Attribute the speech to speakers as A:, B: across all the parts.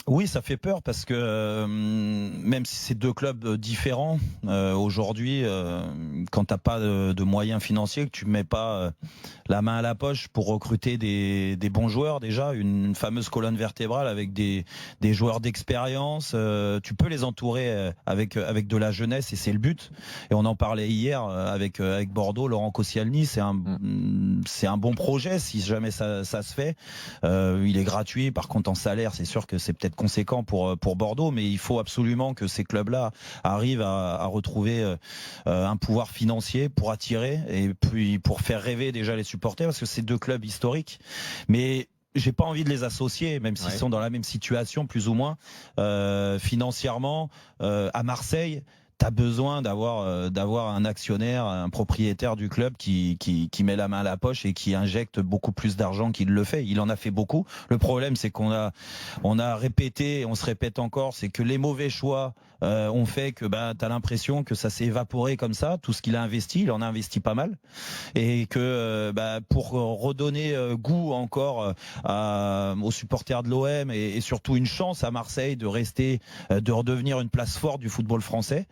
A: Oui, ça fait peur parce que même si c'est deux clubs différents, aujourd'hui, quand t'as pas de moyens financiers, que tu mets pas la main à la poche pour recruter des bons joueurs, déjà une fameuse colonne vertébrale avec des joueurs d'expérience, tu peux les entourer avec de la jeunesse et c'est le but. Et on en parlait hier avec Bordeaux, Laurent Koscielny, c'est un bon projet si jamais ça se fait. Il est gratuit, par contre en salaire, c'est sûr que c'est peut-être conséquent pour Bordeaux, mais il faut absolument que ces clubs-là arrivent à retrouver un pouvoir financier pour attirer et puis pour faire rêver déjà les supporters, parce que c'est deux clubs historiques. Mais j'ai pas envie de les associer, même s'ils sont dans la même situation, plus ou moins, financièrement, à Marseille. T'as besoin d'avoir un actionnaire, un propriétaire du club qui met la main à la poche et qui injecte beaucoup plus d'argent qu'il le fait. Il en a fait beaucoup. Le problème, c'est on a répété, on se répète encore, c'est que les mauvais choix ont fait que t'as l'impression que ça s'est évaporé comme ça. Tout ce qu'il a investi, il en a investi pas mal, et que pour redonner goût encore aux supporters de l'OM et surtout une chance à Marseille de rester, de redevenir une place forte du football français.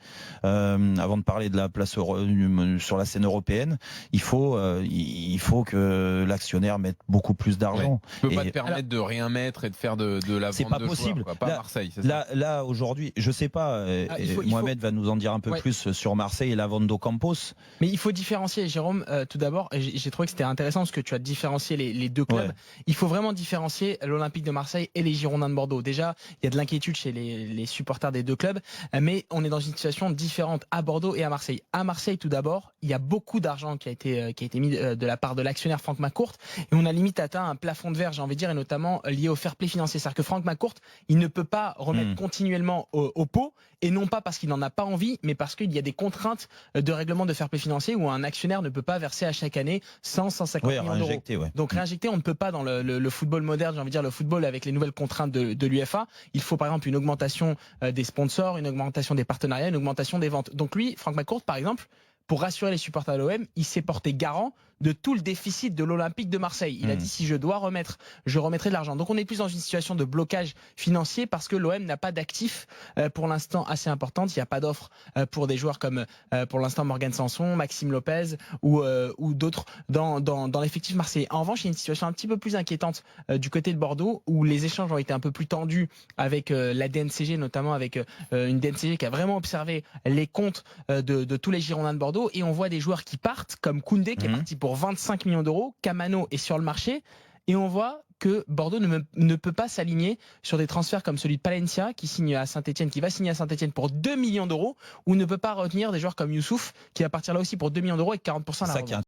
A: Avant de parler de la place sur la scène européenne, il faut que l'actionnaire mette beaucoup plus d'argent.
B: Tu peux pas te permettre de rien mettre et de faire de la vente
A: c'est pas
B: de
A: possible.
B: joueurs, pas Marseille.
A: Là aujourd'hui, je sais pas. Mohamed va nous en dire un peu plus sur Marseille et la vente d'Ocampos.
C: Mais il faut différencier, Jérôme. Tout d'abord, j'ai trouvé que c'était intéressant parce que tu as différencié les deux clubs. Il faut vraiment différencier l'Olympique de Marseille et les Girondins de Bordeaux. Déjà, il y a de l'inquiétude chez les supporters des deux clubs, mais on est dans une situation différente à Bordeaux et à Marseille. À Marseille, tout d'abord, il y a beaucoup d'argent qui a été mis de la part de l'actionnaire Franck McCourt, et on a limite atteint un plafond de verre, j'ai envie de dire, et notamment lié au fair play financier. C'est-à-dire que Franck McCourt, il ne peut pas remettre continuellement au pot, et non pas parce qu'il n'en a pas envie, mais parce qu'il y a des contraintes de règlement de fair play financier où un actionnaire ne peut pas verser à chaque année 150 millions d'euros. Donc réinjecter, on ne peut pas dans le football moderne, j'ai envie de dire, le football avec les nouvelles contraintes de l'UEFA. Il faut par exemple une augmentation des sponsors, une augmentation des partenariats, une augmentation des ventes. Donc lui, Franck McCourt, par exemple, pour rassurer les supporters de l'OM, il s'est porté garant de tout le déficit de l'Olympique de Marseille. Il a dit, si je dois remettre, je remettrai de l'argent. Donc on est plus dans une situation de blocage financier parce que l'OM n'a pas d'actifs pour l'instant assez importante. Il n'y a pas d'offre pour des joueurs comme pour l'instant Morgan Sanson, Maxime Lopez ou d'autres dans l'effectif marseillais. En revanche, il y a une situation un petit peu plus inquiétante du côté de Bordeaux où les échanges ont été un peu plus tendus avec la DNCG, notamment avec une DNCG qui a vraiment observé les comptes de tous les Girondins de Bordeaux, et on voit des joueurs qui partent comme Koundé qui est parti pour 25 millions d'euros, Camano est sur le marché, et on voit que Bordeaux ne peut pas s'aligner sur des transferts comme celui de Palencia qui signe à Saint-Etienne, qui va signer à Saint-Etienne pour 2 millions d'euros, ou ne peut pas retenir des joueurs comme Youssouf qui va partir là aussi pour 2 millions d'euros avec 40% à la revente.